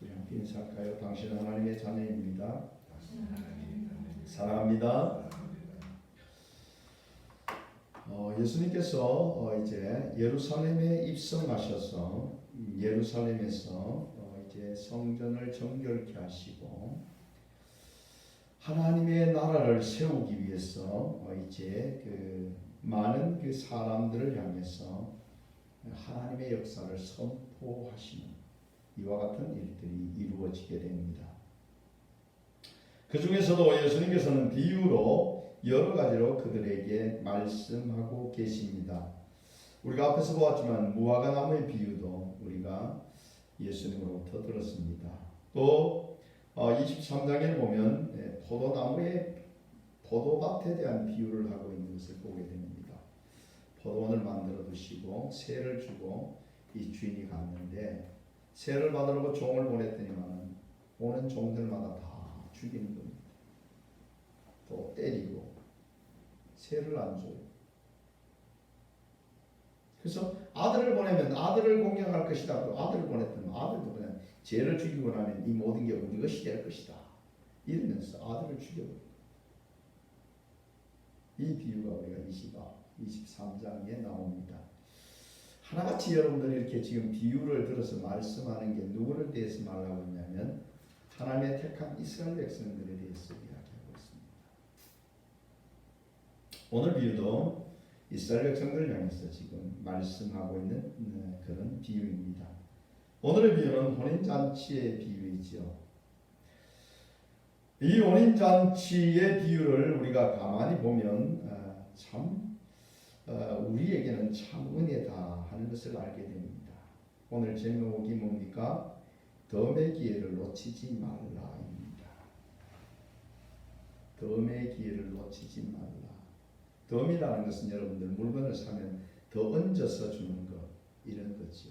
우리 함께 인사할까요? 당신은 하나님의 자녀입니다. 사랑합니다. 예수님께서 이제 예루살렘에 입성하셔서 예루살렘에서 이제 성전을 정결케 하시고 하나님의 나라를 세우기 위해서 이제 그 많은 그 사람들을 향해서 하나님의 역사를 선포하시는 이와 같은 일들이 이루어지게 됩니다. 그 중에서도 예수님께서는 비유로 여러 가지로 그들에게 말씀하고 계십니다. 우리가 앞에서 보았지만 무화과 나무의 비유도 우리가 예수님으로부터 들었습니다. 또 23장에 보면 포도밭에 대한 비유를 하고 있는 것을 보게 됩니다. 포도원을 만들어 두시고 세를 주고 이 주인이 갔는데 세를 받으려고 종을 보냈더니만 오는 종들마다 다 죽이는 겁니다. 또 때리고 세를 안 줘요. 그래서 아들을 보내면 아들을 공격할 것이다. 아들을 보냈더니 아들도 그냥 죄를 죽이고 나면 이 모든 게 우리 것이 될 것이다. 이러면서 아들을 죽여버립니다. 이 비유가 우리가 23장에 나옵니다. 하나같이 여러분들이 이렇게 지금 비유를 들어서 말씀하는 게 누구를 대해서 말하고 있냐면 하나님의 택한 이스라엘 백성들에 대해서 이야기하고 있습니다. 오늘 비유도 이스라엘 백성들을 향해서 지금 말씀하고 있는 그런 비유입니다. 오늘의 비유는 혼인잔치의 비유이지요. 이 혼인잔치의 비유를 우리가 가만히 보면 참 우리에게는 참 은혜다 하는 것을 알게 됩니다. 오늘 제목이 뭡니까? 덤의 기회를 놓치지 말라입니다. 덤의 기회를 놓치지 말라. 덤이라는 것은 여러분들 물건을 사면 더 얹어서 주는 것 이런 거죠.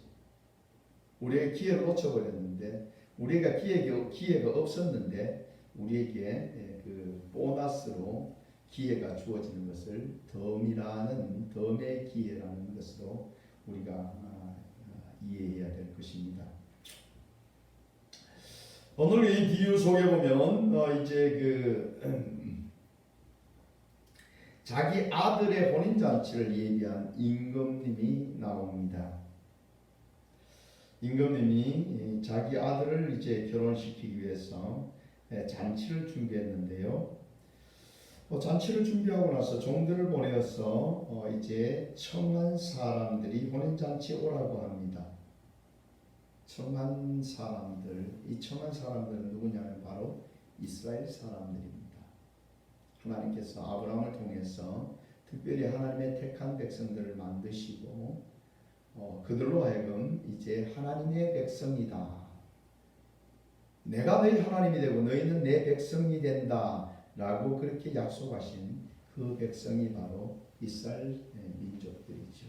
우리의 기회를 놓쳐버렸는데 우리가 기회가 없었는데 우리에게 그 보너스로 기회가 주어지는 것을 덤의 기회라는 것으로 우리가 이해해야 될 것입니다. 오늘 이 비유 속에 보면 이제 자기 아들의 혼인잔치를 예비한 임금님이 나옵니다. 임금님이 자기 아들을 이제 결혼시키기 위해서 잔치를 준비했는데요. 잔치를 준비하고 나서 종들을 보내어서 이제 청한 사람들이 혼인잔치에 오라고 합니다. 청한 사람들, 이 청한 사람들은 누구냐면 바로 이스라엘 사람들입니다. 하나님께서 아브라함을 통해서 특별히 하나님의 택한 백성들을 만드시고 그들로 하여금 이제 하나님의 백성이다. 내가 너희 하나님이 되고 너희는 내 백성이 된다. 라고 그렇게 약속하신 그 백성이 바로 이스라엘 민족들이죠.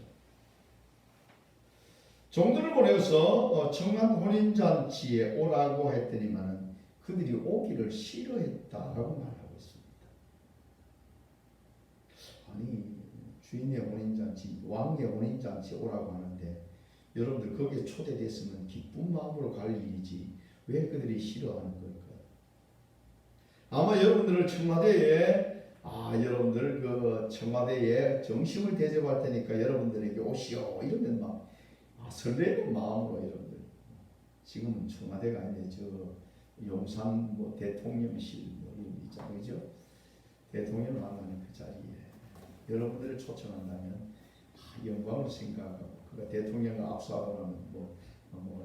종들을 보내서 청한 혼인잔치에 오라고 했더니만 그들이 오기를 싫어했다라고 말하고 있습니다. 아니 주인의 혼인잔치, 왕의 혼인잔치에 오라고 하는데 여러분들 거기에 초대됐으면 기쁜 마음으로 갈 일이지 왜 그들이 싫어하는 걸까요? 아마 여러분들을 청와대에 여러분들 그 청와대에 정식을 대접할 테니까 여러분들에게 오시오 이러면 막 설레는 마음으로 여러분들 지금은 청와대가 아닌데 저 용산 뭐 대통령실 뭐 이런 있잖아요, 그죠? 대통령을 만나는 그 자리에 여러분들을 초청한다면 영광을 생각하고 그가 대통령과 압수하고 나면 뭐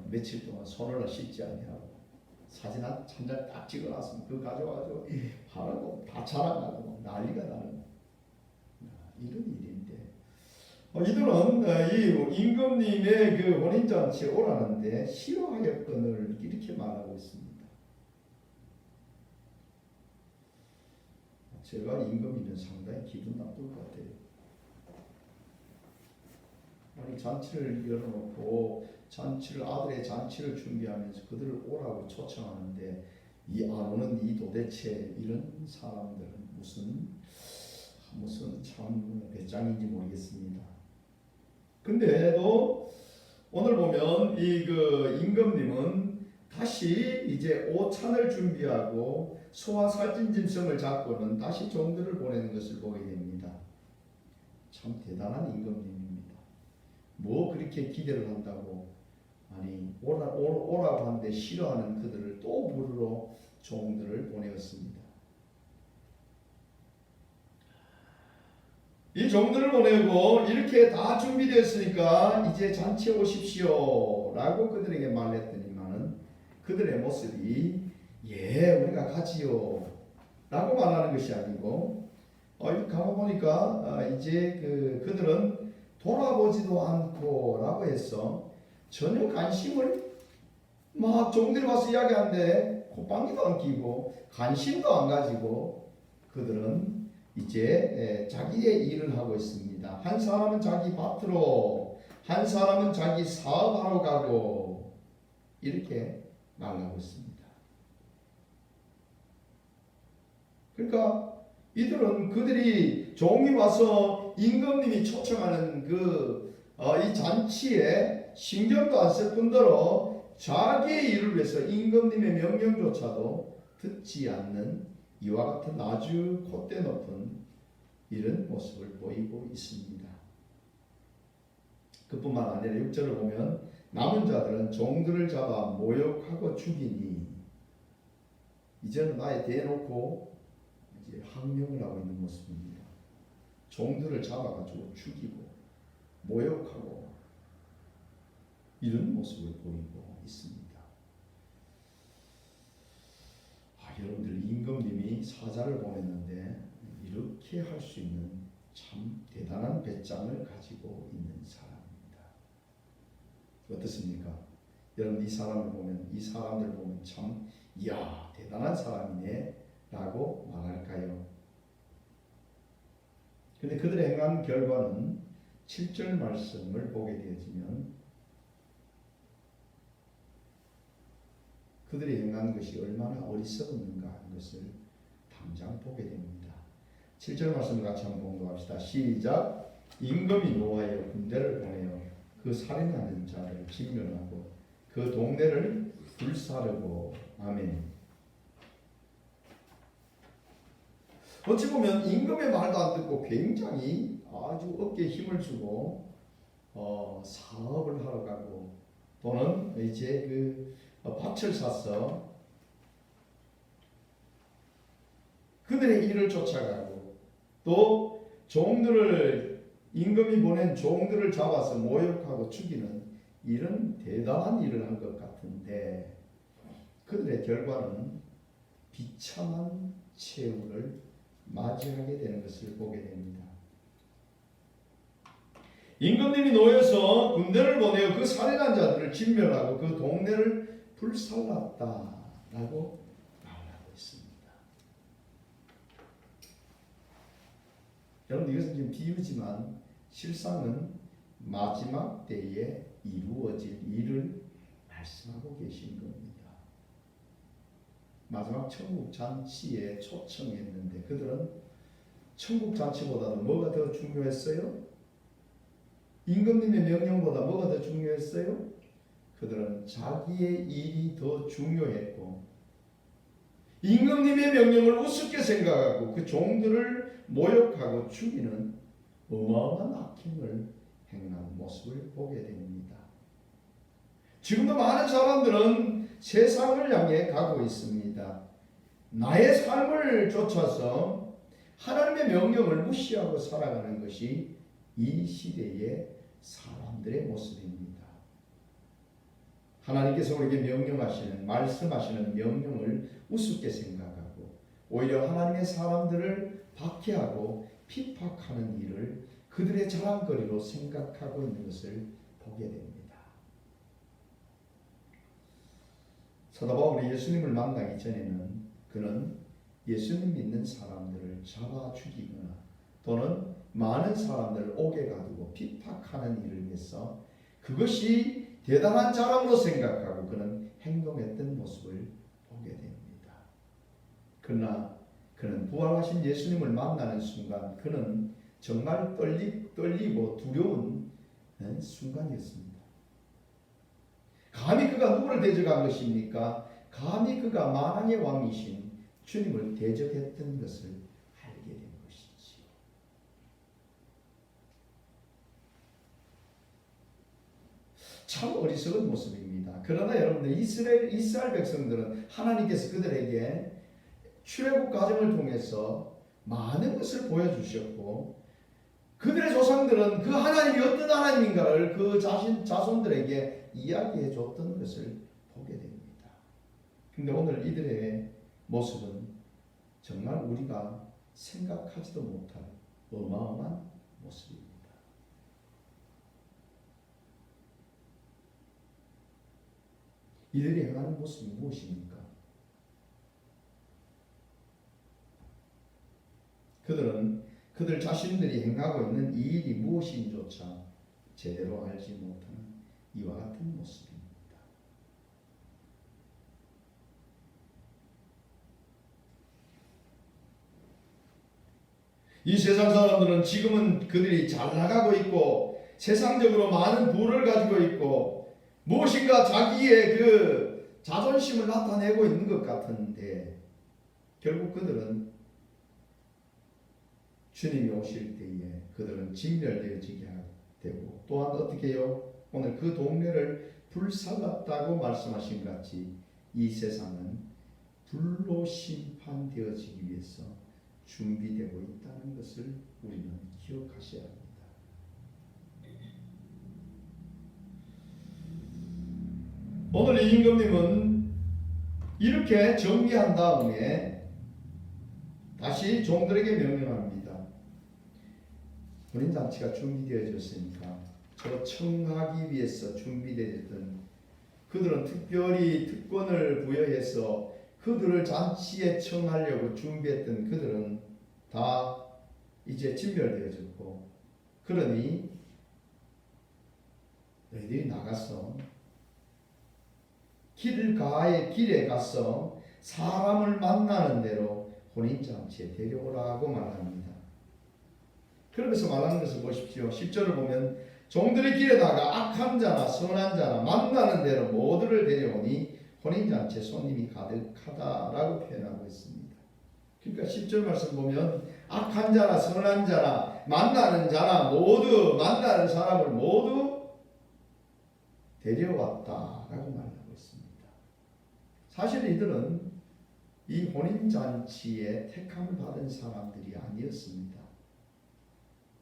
며칠 동안 손을 씻지 아니하고 사진 한 장 딱 찍어놨으면 그거 가져가지고 바로 다 자랑하고 난리가 나는 이런 일인데 이들은 이 임금님의 그 혼인잔치에 오라는데 싫어하였거늘 이렇게 말하고 있습니다. 제가 임금이면 상당히 기분 나쁠 것 같아요. 아니 잔치를 열어놓고 아들의 잔치를 준비하면서 그들을 오라고 초청하는데 이 안 오는 이 도대체 이런 사람들은 무슨 참 배짱인지 모르겠습니다. 근데도 오늘 보면 이 그 임금님은 다시 이제 오찬을 준비하고 소와 살찐 짐승을 잡고는 다시 종들을 보내는 것을 보게 됩니다. 참 대단한 임금님입니다. 뭐 그렇게 기대를 한다고, 아니 오라고 하는데 싫어하는 그들을 또 부르러 종들을 보내었습니다. 이 종들을 보내고 이렇게 다 준비되었으니까 이제 잔치에 오십시오 라고 그들에게 말했더니만은 그들의 모습이 예 우리가 가지요 라고 말하는 것이 아니고 가만 보니까 이제 그들은 돌아보지도 않고 라고 해서 전혀 관심을 막 종들이 와서 이야기하는데 콧방귀도 안 끼고 관심도 안 가지고 그들은 이제 자기의 일을 하고 있습니다. 한 사람은 자기 밭으로, 한 사람은 자기 사업하러 가고 이렇게 나가고 있습니다. 그러니까 이들은 그들이 종이 와서 임금님이 초청하는 이 잔치에 신경도 안 쓸 뿐더러 자기의 일을 위해서 임금님의 명령조차도 듣지 않는 이와 같은 아주 콧대 높은 이런 모습을 보이고 있습니다. 그뿐만 아니라 6절을 보면 남은 자들은 종들을 잡아 모욕하고 죽이니, 이제는 아예 대놓고 이제 항명을 하고 있는 모습입니다. 종들을 잡아가지고 죽이고 모욕하고 이런 모습을 보이고 있습니다. 여러분들 임금님이 사자를 보냈는데 이렇게 할 수 있는 참 대단한 배짱을 가지고 있는 사람입니다. 어떻습니까? 여러분 이 사람을 보면, 이 사람들 보면 참 이야 대단한 사람이네 라고 말할까요? 그런데 그들의 행한 결과는 7절 말씀을 보게 되어지면 그들이 행한 것이 얼마나 어리석었는가 하는 것을 당장 보게 됩니다. 7절 말씀을 같이 한번 공부합시다. 시작. 임금이 노하여 군대를 보내어 그 살인하는 자를 진멸하고 그 동네를 불사르고. 아멘. 어찌 보면 임금의 말도 안 듣고 굉장히 아주 어깨에 힘을 주고 사업을 하러 가고 또는 이제 밭을 사서 그들의 일을 쫓아가고 또 종들을, 임금이 보낸 종들을 잡아서 모욕하고 죽이는 이런 대단한 일을 한 것 같은데 그들의 결과는 비참한 최후를 맞이하게 되는 것을 보게 됩니다. 임금님이 놓여서 군대를 보내어 그 살인한 자들을 진멸하고 그 동네를 불살랐다라고 말하고 있습니다. 여러분 이것은 지금 비유지만 실상은 마지막 때에 이루어질 일을 말씀하고 계신 겁니다. 마지막 천국 잔치에 초청했는데 그들은 천국 잔치보다는 뭐가 더 중요했어요? 임금님의 명령보다 뭐가 더 중요했어요? 그들은 자기의 일이 더 중요했고 임금님의 명령을 우습게 생각하고 그 종들을 모욕하고 죽이는 어마어마한 악행을 행한 모습을 보게 됩니다. 지금도 많은 사람들은 세상을 향해 가고 있습니다. 나의 삶을 쫓아서 하나님의 명령을 무시하고 살아가는 것이 이 시대의 사람들의 모습입니다. 하나님께서 우리에게 명령하시는, 말씀하시는 명령을 우습게 생각하고 오히려 하나님의 사람들을 박해하고 핍박하는 일을 그들의 자랑거리로 생각하고 있는 것을 보게 됩니다. 사도 바울이 예수님을 만나기 전에는 그는 예수님 믿는 사람들을 잡아 죽이거나 또는 많은 사람들을 옥에 가두고 핍박하는 일을 위해서 그것이 대단한 자랑으로 생각하고 그는 행동했던 모습을 보게 됩니다. 그러나 그는 부활하신 예수님을 만나는 순간 그는 정말 떨리고 두려운 순간이었습니다. 감히 그가 누구를 대적한 것입니까? 감히 그가 만왕의 왕이신 주님을 대적했던 것을 알게 된 것이지요. 참 어리석은 모습입니다. 그러나 여러분들 이스라엘 백성들은 하나님께서 그들에게 출애굽 과정을 통해서 많은 것을 보여주셨고 그들의 조상들은 그 하나님이 어떤 하나님인가를 그 자손들에게 이야기해 줬던 것을 보게 됩니다. 근데 오늘 이들의 모습은 정말 우리가 생각하지도 못할 어마어마한 모습입니다. 이들이 행하는 모습이 무엇입니까? 그들 자신들이 행하고 있는 이 일이 무엇인조차 제대로 알지 못하는 이와 같은 모습입니다. 이 세상 사람들은 지금은 그들이 잘 나가고 있고 세상적으로 많은 부를 가지고 있고 무엇인가 자기의 그 자존심을 나타내고 있는 것 같은데 결국 그들은 주님이 오실 때에 그들은 진멸되어지게 되고 또한 어떻게 해요? 오늘 그 동네를 불살랐다고 말씀하신 같이 이 세상은 불로 심판되어지기 위해서 준비되고 있다는 것을 우리는 기억하셔야 합니다. 오늘 이 임금님은 이렇게 정리한 다음에 다시 종들에게 명령합니다. 혼인잔치가 준비되어졌으니까 저 청하기 위해서 준비되었던 그들은 특별히 특권을 부여해서 그들을 잔치에 청하려고 준비했던 그들은 다 이제 진멸되어졌고 그러니 너희들이 나가서 길에 가서 사람을 만나는 대로 혼인잔치에 데려오라고 말합니다. 그러면서 말하는 것을 보십시오. 10절을 보면 종들의 길에다가 악한 자나 선한 자나 만나는 대로 모두를 데려오니 혼인잔치에 손님이 가득하다라고 표현하고 있습니다. 그러니까 10절 말씀 보면 악한 자나 선한 자나 만나는 자나 모두 만나는 사람을 모두 데려왔다라고 말하고 있습니다. 사실 이들은 이 혼인잔치에 택함을 받은 사람들이 아니었습니다.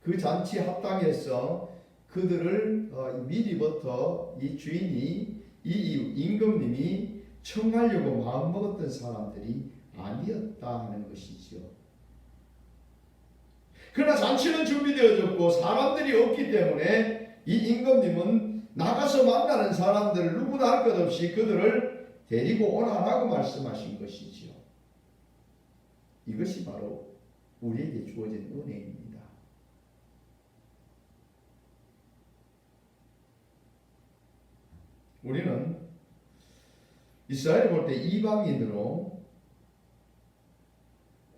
그 잔치 합당에서 그들을 미리부터 이 주인이 이 임금님이 청하려고 마음먹었던 사람들이 아니었다 하는 것이지요. 그러나 잔치는 준비되어졌고 사람들이 없기 때문에 이 임금님은 나가서 만나는 사람들을 누구나 할 것 없이 그들을 데리고 오라라고 말씀하신 것이지요. 이것이 바로 우리에게 주어진 은혜입니다. 우리는 이스라엘을 볼 때 이방인으로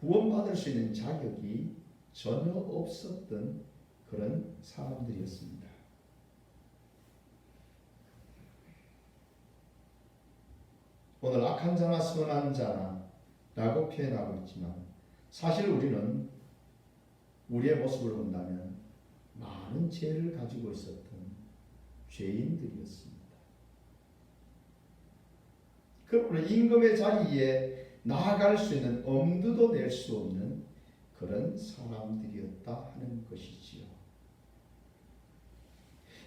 구원받을 수 있는 자격이 전혀 없었던 그런 사람들이었습니다. 오늘 악한 자나 선한 자나라고 표현하고 있지만 사실 우리는 우리의 모습을 본다면 많은 죄를 가지고 있었던 죄인들이었습니다. 그러므로 임금의 자리에 나아갈 수 있는 엄두도 낼 수 없는 그런 사람들이었다 하는 것이지요.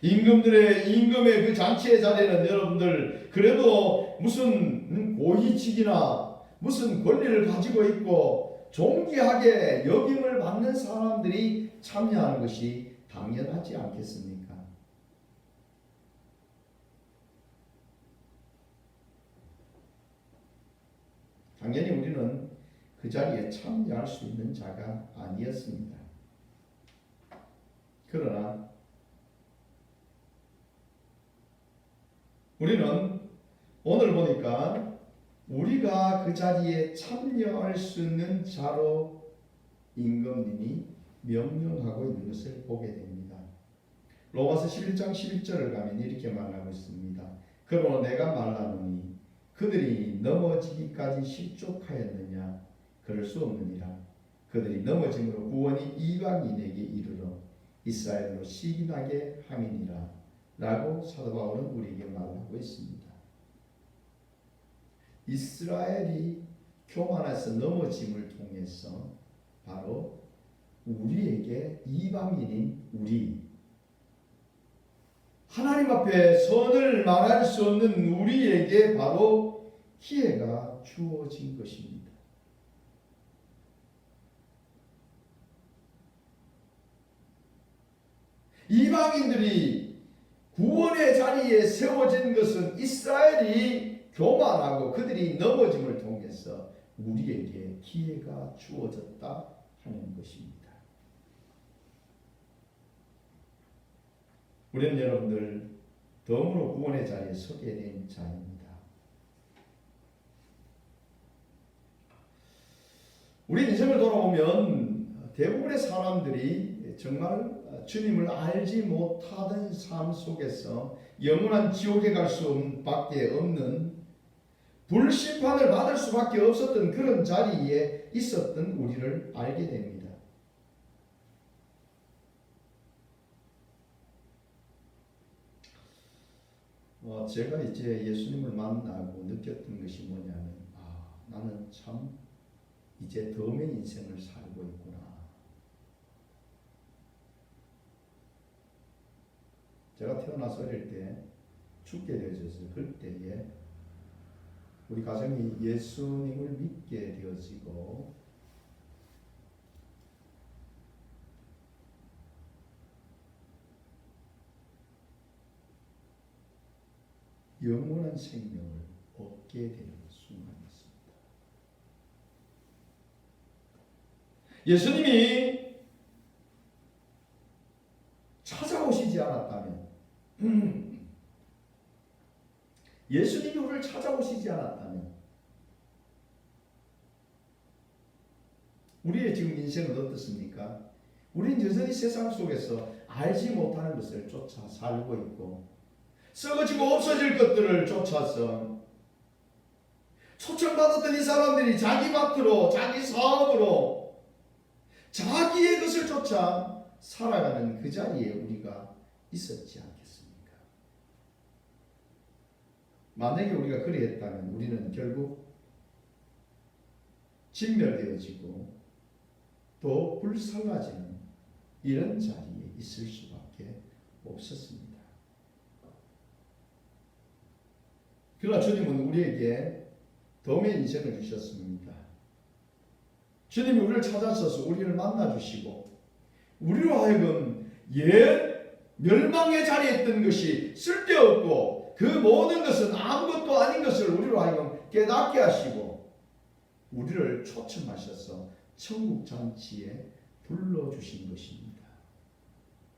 임금의 그 잔치의 자리는 여러분들 그래도 무슨 고위직이나 무슨 권리를 가지고 있고 존귀하게 역임을 받는 사람들이 참여하는 것이 당연하지 않겠습니까? 당연히 우리는 그 자리에 참여할 수 있는 자가 아니었습니다. 그러나 우리는 오늘 보니까 우리가 그 자리에 참여할 수 있는 자로 임금님이 명령하고 있는 것을 보게 됩니다. 로마서 11장 11절을 가면 이렇게 말하고 있습니다. 그러나 내가 말하노니 그들이 넘어지기까지 실족하였느냐? 그럴 수 없느니라. 그들이 넘어짐으로 구원이 이방인에게 이르러 이스라엘로 시인하게 함이니라 라고 사도 바울은 우리에게 말하고 있습니다. 이스라엘이 교만해서 넘어짐을 통해서 바로 우리에게, 이방인인 우리, 하나님 앞에 선을 말할 수 없는 우리에게 바로 기회가 주어진 것입니다. 이방인들이 구원의 자리에 세워진 것은 이스라엘이 교만하고 그들이 넘어짐을 통해서 우리에게 기회가 주어졌다 하는 것입니다. 우리는 여러분들 덤으로 구원의 자리에 서게 된 자입니다. 우리 인생을 돌아보면 대부분의 사람들이 정말 주님을 알지 못하던 삶 속에서 영원한 지옥에 갈 수밖에 없는 불심판을 받을 수밖에 없었던 그런 자리에 있었던 우리를 알게 됩니다. 제가 이제 예수님을 만나고 느꼈던 것이 뭐냐면, 나는 참 이제 덤의 인생을 살고 있구나. 제가 태어나서 어릴 때 죽게 되어졌어요. 그때에 우리 가정이 예수님을 믿게 되어지고 영원한 생명을 얻게 되는 순간이었습니다. 예수님이 찾아오시지 않았다면, 예수님이 우리를 찾아오시지 않았다면 우리의 지금 인생은 어떻습니까? 우리는 여전히 세상 속에서 알지 못하는 것을 쫓아 살고 있고 썩어지고 없어질 것들을 쫓아서 초청받았던 이 사람들이 자기 밭으로, 자기 사업으로 자기의 것을 쫓아 살아가는 그 자리에 우리가 있었지 않겠습니까? 만약에 우리가 그리했다면 우리는 결국 진멸되어지고 또 불살라지는 이런 자리에 있을 수밖에 없었습니다. 그러나 주님은 우리에게 덤의 인생을 주셨습니다. 주님이 우리를 찾아서서 우리를 만나주시고 우리로 하여금 옛 멸망의 자리에 있던 것이 쓸데없고 그 모든 것은 아무것도 아닌 것을 우리로 하여금 깨닫게 하시고 우리를 초청하셔서 천국 잔치에 불러주신 것입니다.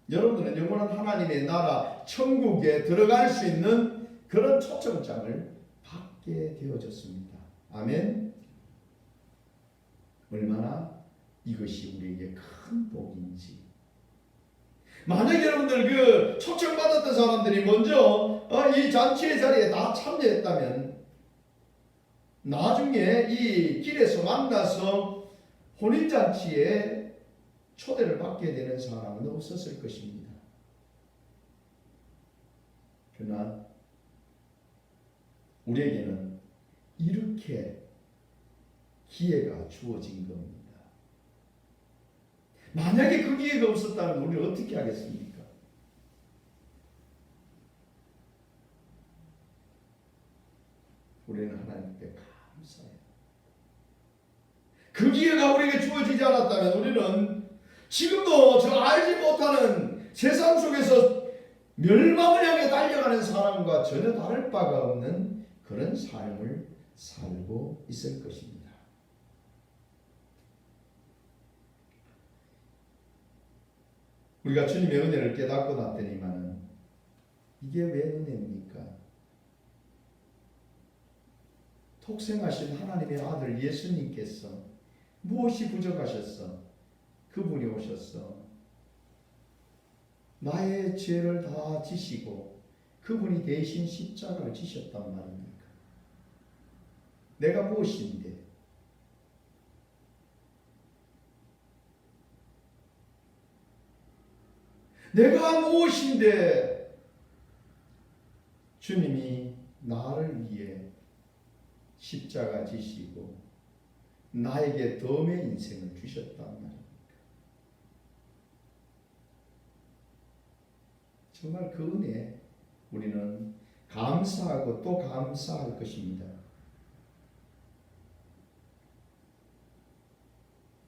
여러분들은 영원한 하나님의 나라 천국에 들어갈 수 있는 그런 초청장을 받게 되어졌습니다. 아멘. 얼마나 이것이 우리에게 큰 복인지. 만약 여러분들 그 초청받았던 사람들이 먼저 이 잔치의 자리에 다 참여했다면 나중에 이 길에서 만나서 혼인잔치에 초대를 받게 되는 사람은 없었을 것입니다. 그러나 우리에게는 이렇게 기회가 주어진 겁니다. 만약에 그 기회가 없었다면 우리는 어떻게 하겠습니까? 우리는 하나님께 감사해요. 그 기회가 우리에게 주어지지 않았다면 우리는 지금도 저 알지 못하는 세상 속에서 멸망을 향해 달려가는 사람과 전혀 다를 바가 없는 그런 삶을 살고 있을 것입니다. 우리가 주님의 은혜를 깨닫고 났더니만은 이게 왜 은혜입니까? 독생하신 하나님의 아들 예수님께서 무엇이 부족하셨어? 그분이 오셔서 나의 죄를 다 지시고 그분이 대신 십자가를 지셨단 말입니까? 내가 무엇인데? 내가 무엇인데 주님이 나를 위해 십자가 지시고 나에게 덤의 인생을 주셨단 말입니다. 정말 그 은혜에 우리는 감사하고 또 감사할 것입니다.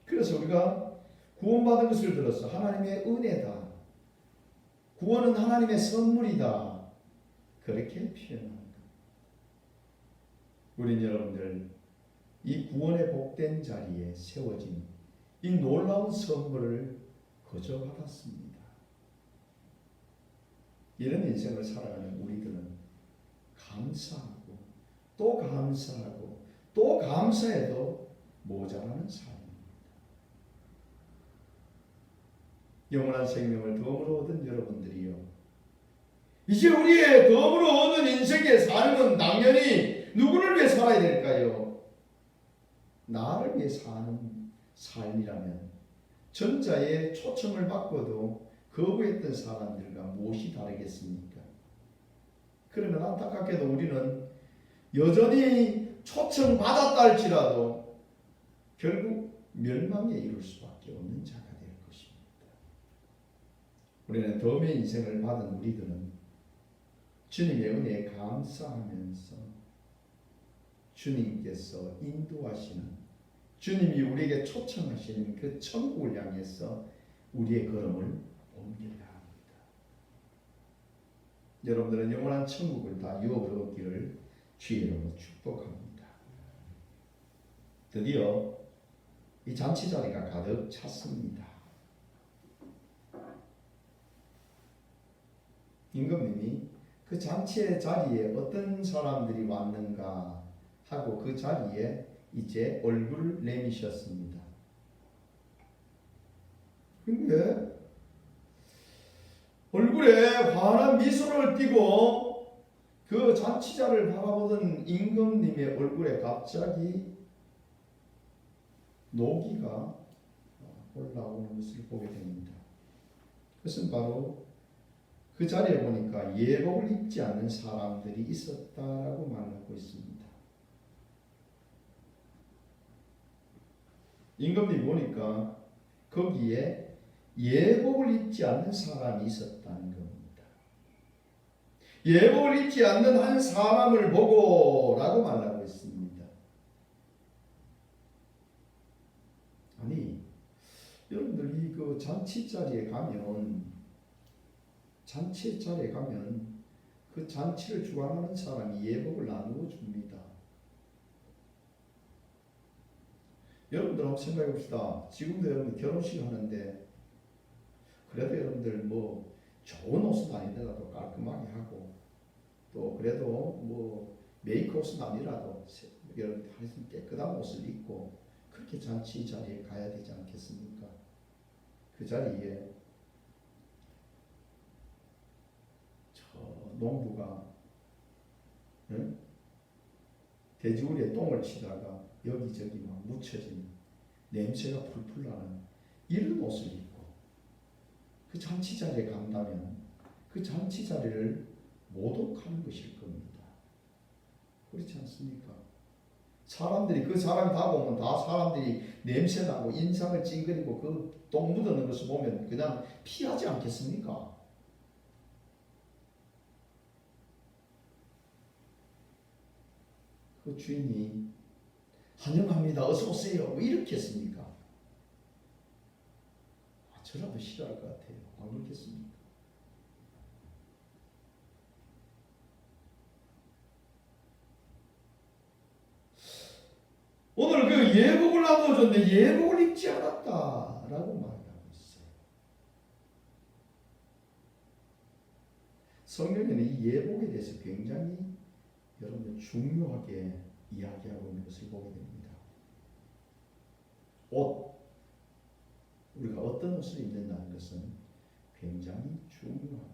그래서 우리가 구원받은 것을 들어서 하나님의 은혜다. 구원은 하나님의 선물이다. 그렇게 표현합니다. 우린 여러분들 이 구원의 복된 자리에 세워진 이 놀라운 선물을 거저 받았습니다. 이런 인생을 살아가는 우리들은 감사하고 또 감사하고 또 감사해도 모자라는 삶입니다. 영원한 생명을 덤으로 얻은 여러분들이요, 이제 우리의 덤으로 얻은 인생의 삶은 당연히 누구를 위해 살아야 될까요? 나를 위해 사는 삶이라면 전자의 초청을 받고도 거부했던 사람들과 무엇이 다르겠습니까? 그러면 안타깝게도 우리는 여전히 초청받았다 할지라도 결국 멸망에 이를 수밖에 없는 자가 될 것입니다. 우리는 덤의 인생을 받은 우리들은 주님의 은혜에 감사하면서 주님께서 인도하시는, 주님이 우리에게 초청하시는 그 천국을 향해서 우리의 걸음을 옮겨야 합니다. 여러분들은 영원한 천국을 다 유업으로 얻기를 주의 이름으로 축복합니다. 드디어 이 잔치 자리가 가득 찼습니다. 임금님이 그 잔치의 자리에 어떤 사람들이 왔는가 하고 그 자리에 이제 얼굴을 내미셨습니다. 근데 얼굴에 환한 미소를 띠고 그 잔치자를 바라보던 임금님의 얼굴에 갑자기 노기가 올라오는 것을 보게 됩니다. 그것은 바로 그 자리에 보니까 예복을 입지 않는 사람들이 있었다라고 말하고 있습니다. 임금님이 보니까 거기에 예복을 입지 않는 사람이 있었다는 겁니다. 예복을 입지 않는 한 사람을 보고라고 말하고 있습니다. 아니, 여러분들 이 그 잔치 자리에 가면 그 잔치를 주관하는 사람이 예복을 나누어 줍니다. 여러분들 한번 생각해 봅시다. 지금도 여러분들 결혼식 하는데 그래도 여러분들 뭐 좋은 옷은 아니더라도 깔끔하게 하고 또 그래도 뭐 메이크 옷은 아니라도 여러분들 깨끗한 옷을 입고 그렇게 잔치 자리에 가야 되지 않겠습니까? 그 자리에 농부가 돼지우리에 똥을 치다가 여기저기 막 묻혀진 냄새가 풀풀 나는 이런 옷을 입고 그 잔치 자리에 간다면 그 잔치 자리를 모독하는 것일 겁니다. 그렇지 않습니까? 사람들이 그 사람이 다가오면 다 사람들이 냄새나고 인상을 찡그리고 그 똥 묻어는 것을 보면 그냥 피하지 않겠습니까? 그 주인이 환영합니다. 어서 오세요. 왜 이렇게 했습니까? 저라도 싫어할 것 같아요. 안 그렇겠습니까? 오늘 그 예복을 나누어줬는데 예복을 입지 않았다라고 말하고 있어요. 성경에는 이 예복에 대해서 굉장히 여러분들 중요하게 이야기하고 있는 것을 보게 됩니다. 옷, 우리가 어떤 옷을 입는다는 것은 굉장히 중요합니다.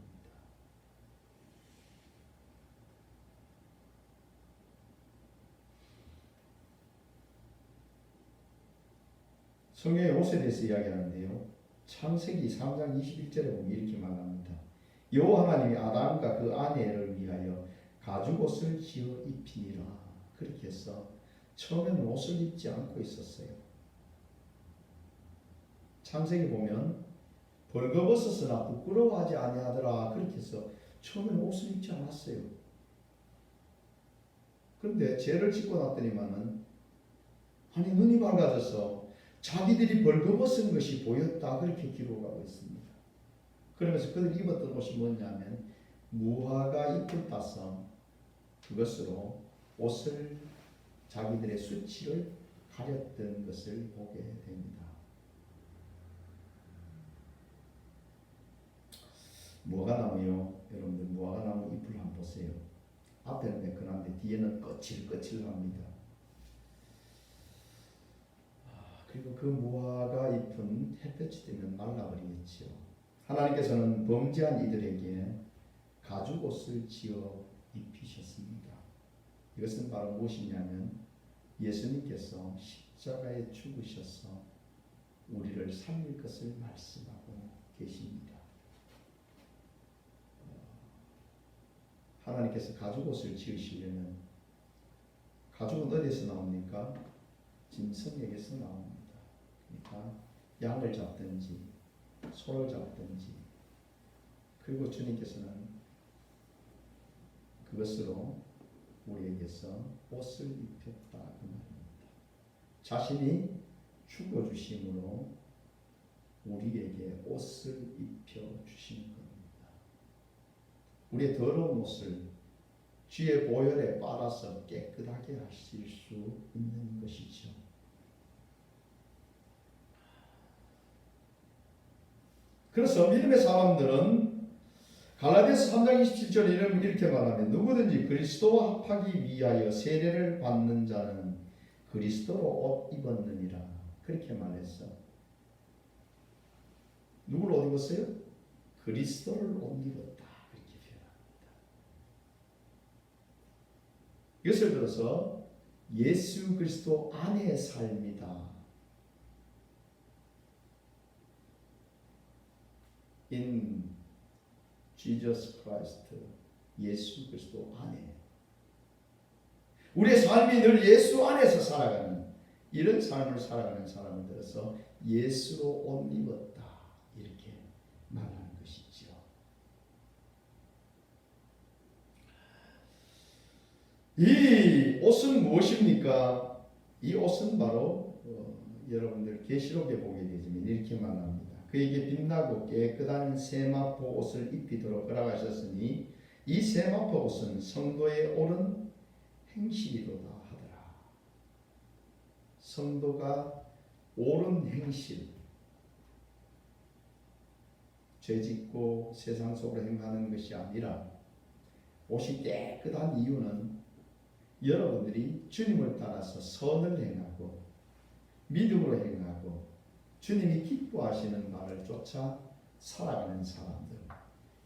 성경의 옷에 대해서 이야기하는데요. 창세기 3장 21절에 보면 이렇게 말합니다. 여호와 하나님이 아담과 그 아내를 위하여 가죽옷을 지어 입히니라. 그렇게 해서 처음에는 옷을 입지 않고 있었어요. 창세기 보면 벌거벗었으나 부끄러워하지 아니하더라. 그렇게 해서 처음에는 옷을 입지 않았어요. 그런데 죄를 짓고 났더니만은 아니 눈이 밝아져서 자기들이 벌거벗은 것이 보였다. 그렇게 기록하고 있습니다. 그러면서 그들이 입었던 옷이 뭐냐면 무화과 잎을 따서 그것으로 옷을 자기들의 수치를 가렸던 것을 보게 됩니다. 무화과나무요. 여러분들 무화과나무 잎을 한번 보세요. 앞에는 매끈한데 뒤에는 거칠거칠합니다. 그리고 그 무화과 잎은 햇볕이 되면 말라버리겠지요. 하나님께서는 범죄한 이들에게 가죽옷을 지어 입히셨습니다. 이것은 바로 무엇이냐면 예수님께서 십자가에 죽으셔서 우리를 살릴 것을 말씀하고 계십니다. 하나님께서 가죽옷을 지으시려면 가죽은 어디에서 나옵니까? 짐승에게서 나옵니다. 그러니까 양을 잡든지 소를 잡든지 그리고 주님께서는 그것으로 우리에게서 옷을 입혔다 그 말입니다. 자신이 죽어주심으로 우리에게 옷을 입혀주시는 겁니다. 우리의 더러운 옷을 주의 보혈에 빨아서 깨끗하게 하실 수 있는 것이죠. 그래서 믿음의 사람들은 갈라디아서 3장 27절에 이렇게 말하면 누구든지 그리스도와 합하기 위하여 세례를 받는 자는 그리스도로 옷 입었느니라. 그렇게 말했어. 누구를 옷 입었어요? 그리스도를 옷 입었다. 그렇게 표현합니다. 이것을 들어서 예수 그리스도 안에 삶이다. In Jesus Christ, 예수 그리스도 안에 우리의 삶이 늘 예수 안에서 살아가는 이런 삶을 살아가는 사람을 들어서 예수로 옷 입었다 이렇게 말하는 것이죠. 이 옷은 무엇입니까? 이 옷은 바로 여러분들 계시록에 보게 되지만 이렇게 말합니다. 그에게 빛나고 깨끗한 세마포 옷을 입히도록 허락하셨으니 이 세마포 옷은 성도의 옳은 행실이로다 하더라. 성도가 옳은 행실, 죄짓고 세상 속으로 행하는 것이 아니라 옷이 깨끗한 이유는 여러분들이 주님을 따라서 선을 행하고 믿음으로 행하고 주님이 기뻐하시는 말을 쫓아 살아가는 사람들.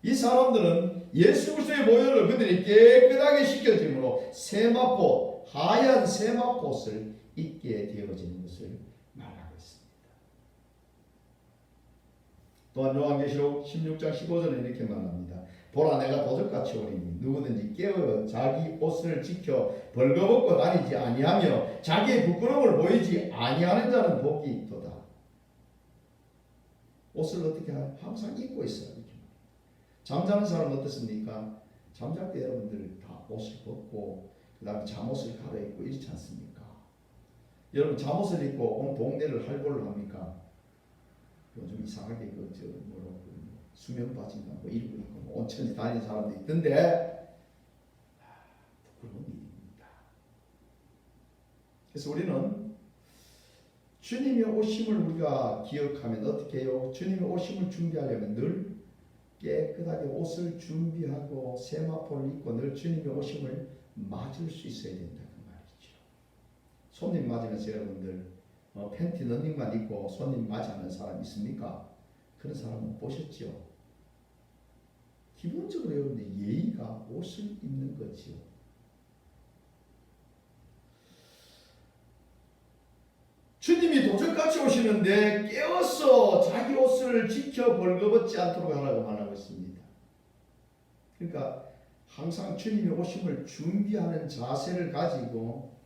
이 사람들은 예수 그리스도의 보혈을 그들이 깨끗하게 씻겨짐으로 세마포, 하얀 세마포옷을 입게 되어지는 것을 말하고 있습니다. 또한 요한계시록 16장 15절에 이렇게 말합니다. 보라 내가 도적같이 오리니 누구든지 깨어 자기 옷을 지켜 벌거벗고 다니지 아니하며 자기의 부끄러움을 보이지 아니하는 자는 복이 있도다. 옷을 어떻게 항상 입고 있어요. 이렇게. 잠자는 사람은 어떻습니까? 잠잘 때 여러분들 다 옷을 벗고 그 다음에 잠옷을 갈아입고 이렇지 않습니까? 여러분 잠옷을 입고 온 동네를 할보를 합니까? 요즘 이상하게 수면 바지인가 뭐 입고 있고 뭐 온천에 다니는 사람도 있던데 부끄러운 일입니다. 그래서 우리는 주님의 오심을 우리가 기억하면 어떻게 해요? 주님의 오심을 준비하려면 늘 깨끗하게 옷을 준비하고 세마포를 입고 늘 주님의 오심을 맞을 수 있어야 된다 그 말이죠. 손님 맞으면서 여러분들 팬티 러닝만 입고 손님 맞이하는 사람 있습니까? 그런 사람 못 보셨죠? 기본적으로 여러분들 예의가 옷을 입는 거지요. 주님이 도적같이 오시는데 깨어서 자기 옷을 지켜 벌거벗지 않도록 하라고 말하고 있습니다. 그러니까 항상 주님의 오심을 준비하는 자세를 가지고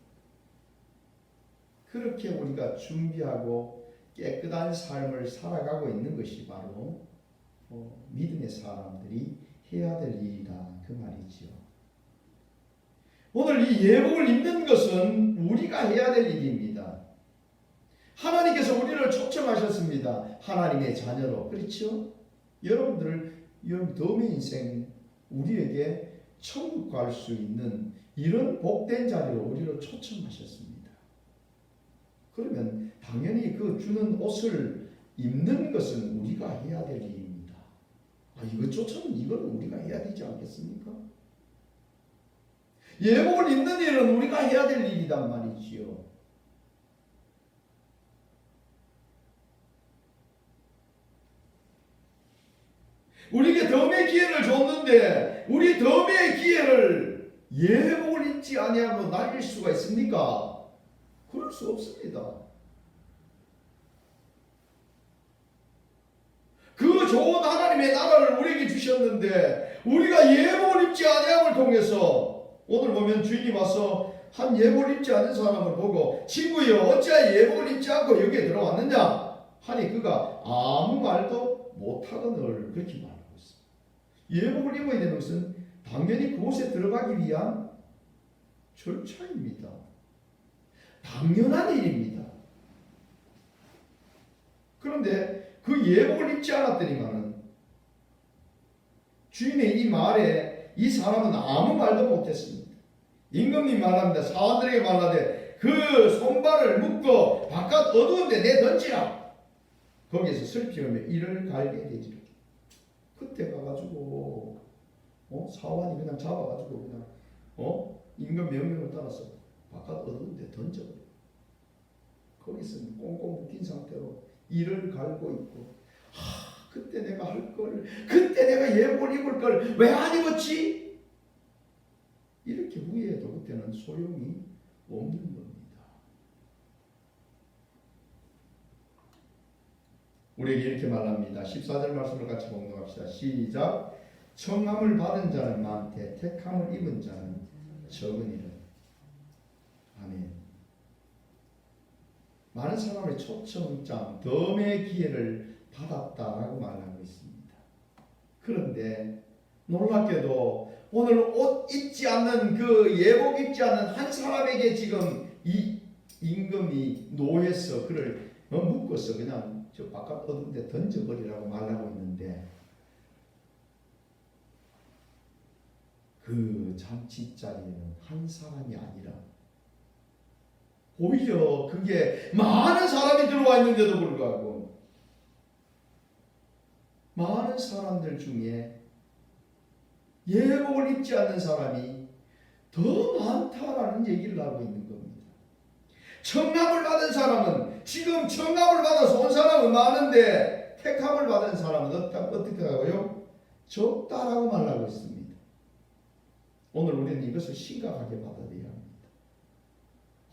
그렇게 우리가 준비하고 깨끗한 삶을 살아가고 있는 것이 바로 믿음의 사람들이 해야 될 일이다 그 말이지요. 오늘 이 예복을 입는 것은 우리가 해야 될 일입니다. 하나님께서 우리를 초청하셨습니다. 하나님의 자녀로. 그렇죠? 여러분들 덤의 인생 우리에게 천국 갈 수 있는 이런 복된 자리로 우리를 초청하셨습니다. 그러면 당연히 그 주는 옷을 입는 것은 우리가 해야 될 일입니다. 이거 초청은 이거는 우리가 해야 되지 않겠습니까? 예복을 입는 일은 우리가 해야 될 일이란 말이지요. 우리에게 덤의 기회를 줬는데 우리 덤의 기회를 예복을 입지 아니함으로 날릴 수가 있습니까? 그럴 수 없습니다. 그 좋은 하나님의 나라를 우리에게 주셨는데 우리가 예복을 입지 아니함을 통해서 오늘 보면 주인이 와서 한 예복을 입지 않은 사람을 보고 친구여 어찌하여 예복을 입지 않고 여기에 들어왔느냐 하니 그가 아무 말도 못하거늘 그렇게 말하고 있습니다. 예복을 입어야 되는 것은 당연히 그곳에 들어가기 위한 절차입니다. 당연한 일입니다. 그런데 그 예복을 입지 않았더니만은 주인의 이 말에 이 사람은 아무 말도 못했습니다. 임금님 말합니다. 사원들에게 말하되 그 손발을 묶어 바깥 어두운데 내던지라. 거기에서 슬피우며 이를 갈게 되지라. 그때 가가지고 사원이 그냥 잡아가지고 그냥 임금 명령을 따라서 바깥 어두운데 던져버려. 거기서 꽁꽁 묶인 상태로 이를 갈고 있고 그때 내가 할 걸, 그때 내가 예복을 입을 걸 왜 안 입었지? 이렇게 후회해도 그때는 소용이 없는 겁니다. 우리에게 이렇게 말합니다. 14절 말씀을 같이 봉독합시다. 시작. 청함을 받은 자는 많되 택함을 입은 자는 적으니라. 아멘. 많은 사람의 초청장, 덤의 기회를 받았다라고 말하고 있습니다. 그런데 놀랍게도 오늘 옷 입지 않는 그 예복 입지 않는 한 사람에게 지금 이 임금이 노예서 그를 묶어서 그냥 저 바깥 어두운 데 던져버리라고 말하고 있는데 그 잔치 자리에는 한 사람이 아니라 오히려 그게 많은 사람이 들어와 있는데도 불구하고 많은 사람들 중에 예복을 입지 않는 사람이 더 많다라는 얘기를 하고 있는 겁니다. 청함을 받은 사람은 지금 청함을 받아서 온 사람은 많은데 택함을 받은 사람은 어떻게 하고요? 적다라고 말하고 있습니다. 오늘 우리는 이것을 심각하게 받아들여야 합니다.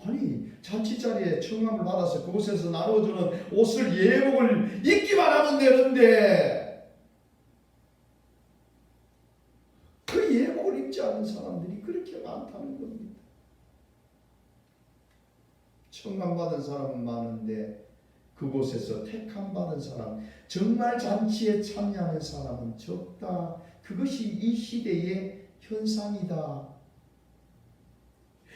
아니 잔치자리에 청함을 받아서 그곳에서 나눠주는 옷을 예복을 입기만 하면 되는데 그 예복을 입지 않은 사람들이 그렇게 많다는 겁니다. 청함 받은 사람은 많은데 그곳에서 택함 받은 사람, 정말 잔치에 참여하는 사람은 적다. 그것이 이 시대의 현상이다.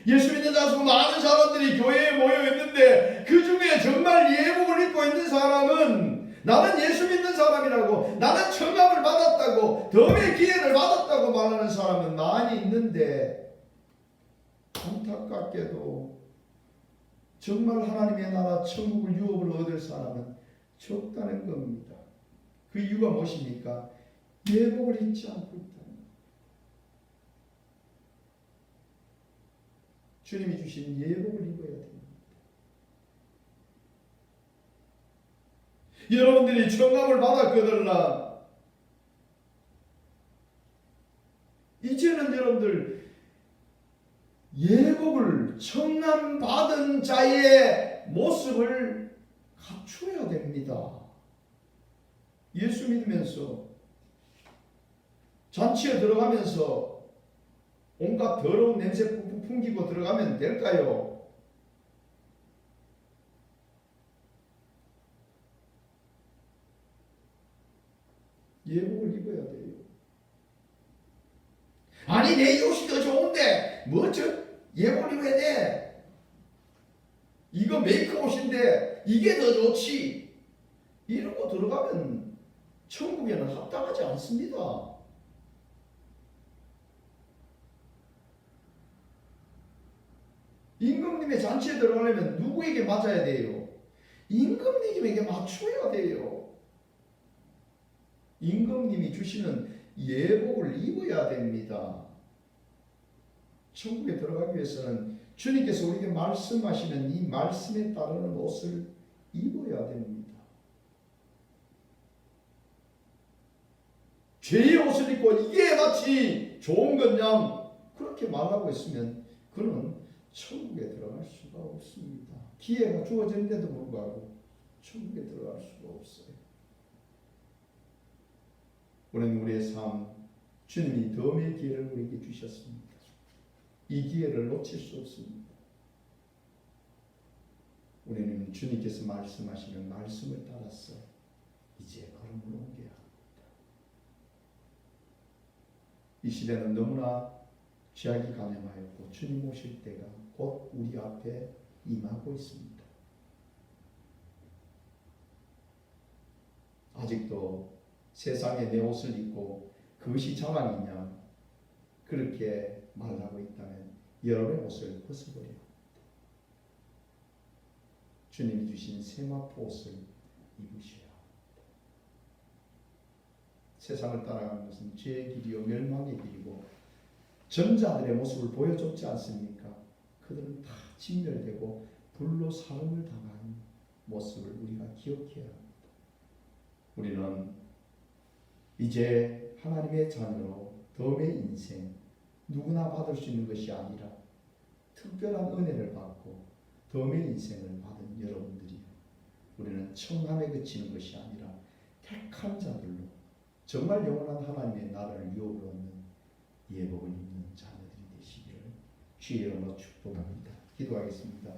예수 믿는 자수 많은 사람들이 교회에 모여 있는데 그 중에 정말 예복을 입고 있는 사람은 나는 예수 믿는 사람이라고, 나는 청함을 받았다고, 덤의 기회를 받았다고 말하는 사람은 많이 있는데 안타깝게도 정말 하나님의 나라 천국을 유업을 얻을 사람은 적다는 겁니다. 그 이유가 무엇입니까? 예복을 입지 않고 있다. 주님이 주신 예복을 입어야 됩니다. 여러분들이 청함을 받았거들라 이제는 여러분들 예복을 청함 받은 자의 모습을 갖춰야 됩니다. 예수 믿으면서 잔치에 들어가면서 온갖 더러운 냄새 푹푹 풍기고 들어가면 될까요? 예복을 입어야 돼요. 아니 내 옷이 더 좋은데 뭐 저 예복을 입어야 돼? 이거 메이크 옷인데 이게 더 좋지. 이러고 들어가면 천국에는 합당하지 않습니다. 임금님의 잔치에 들어가려면 누구에게 맞아야 돼요? 임금님에게 맞춰야 돼요. 임금님이 주시는 예복을 입어야 됩니다. 천국에 들어가기 위해서는 주님께서 우리에게 말씀하시는 이 말씀에 따르는 옷을 입어야 됩니다. 죄의 옷을 입고 이게 마치 좋은 것냥 그렇게 말하고 있으면 그는 천국에 들어갈 수가 없습니다. 기회가 주어졌는데도 불구하고 천국에 들어갈 수가 없어요. 우리는 우리의 삶, 주님이 덤의 기회를 우리에게 주셨습니다. 이 기회를 놓칠 수 없습니다. 우리는 주님께서 말씀하시는 말씀을 따라서 이제 걸음을 옮겨야 합니다. 이 시대는 너무나 죄악이 감염하였고 주님 오실 때가 곧 우리 앞에 임하고 있습니다. 아직도 세상에 내 옷을 입고 그것이 자랑이냐 그렇게 말하고 있다면 여러분의 옷을 벗어버려야 합니다. 주님이 주신 세마포 옷을 입으셔야 합니다. 세상을 따라가는 것은 죄의 길이요 멸망의 길이고 전자들의 모습을 보여줬지 않습니까? 그들은 다 진멸되고 불로 사름을 당한 모습을 우리가 기억해야 합니다. 우리는 이제 하나님의 자녀로 덤의 인생 누구나 받을 수 있는 것이 아니라 특별한 은혜를 받고 덤의 인생을 받은 여러분들이 우리는 청함에 그치는 것이 아니라 택한 자들로 정말 영원한 하나님의 나라를 유업으로 얻는 예복을 입는 자녀들이 되시기를 주의 이름으로 축복합니다. 기도하겠습니다.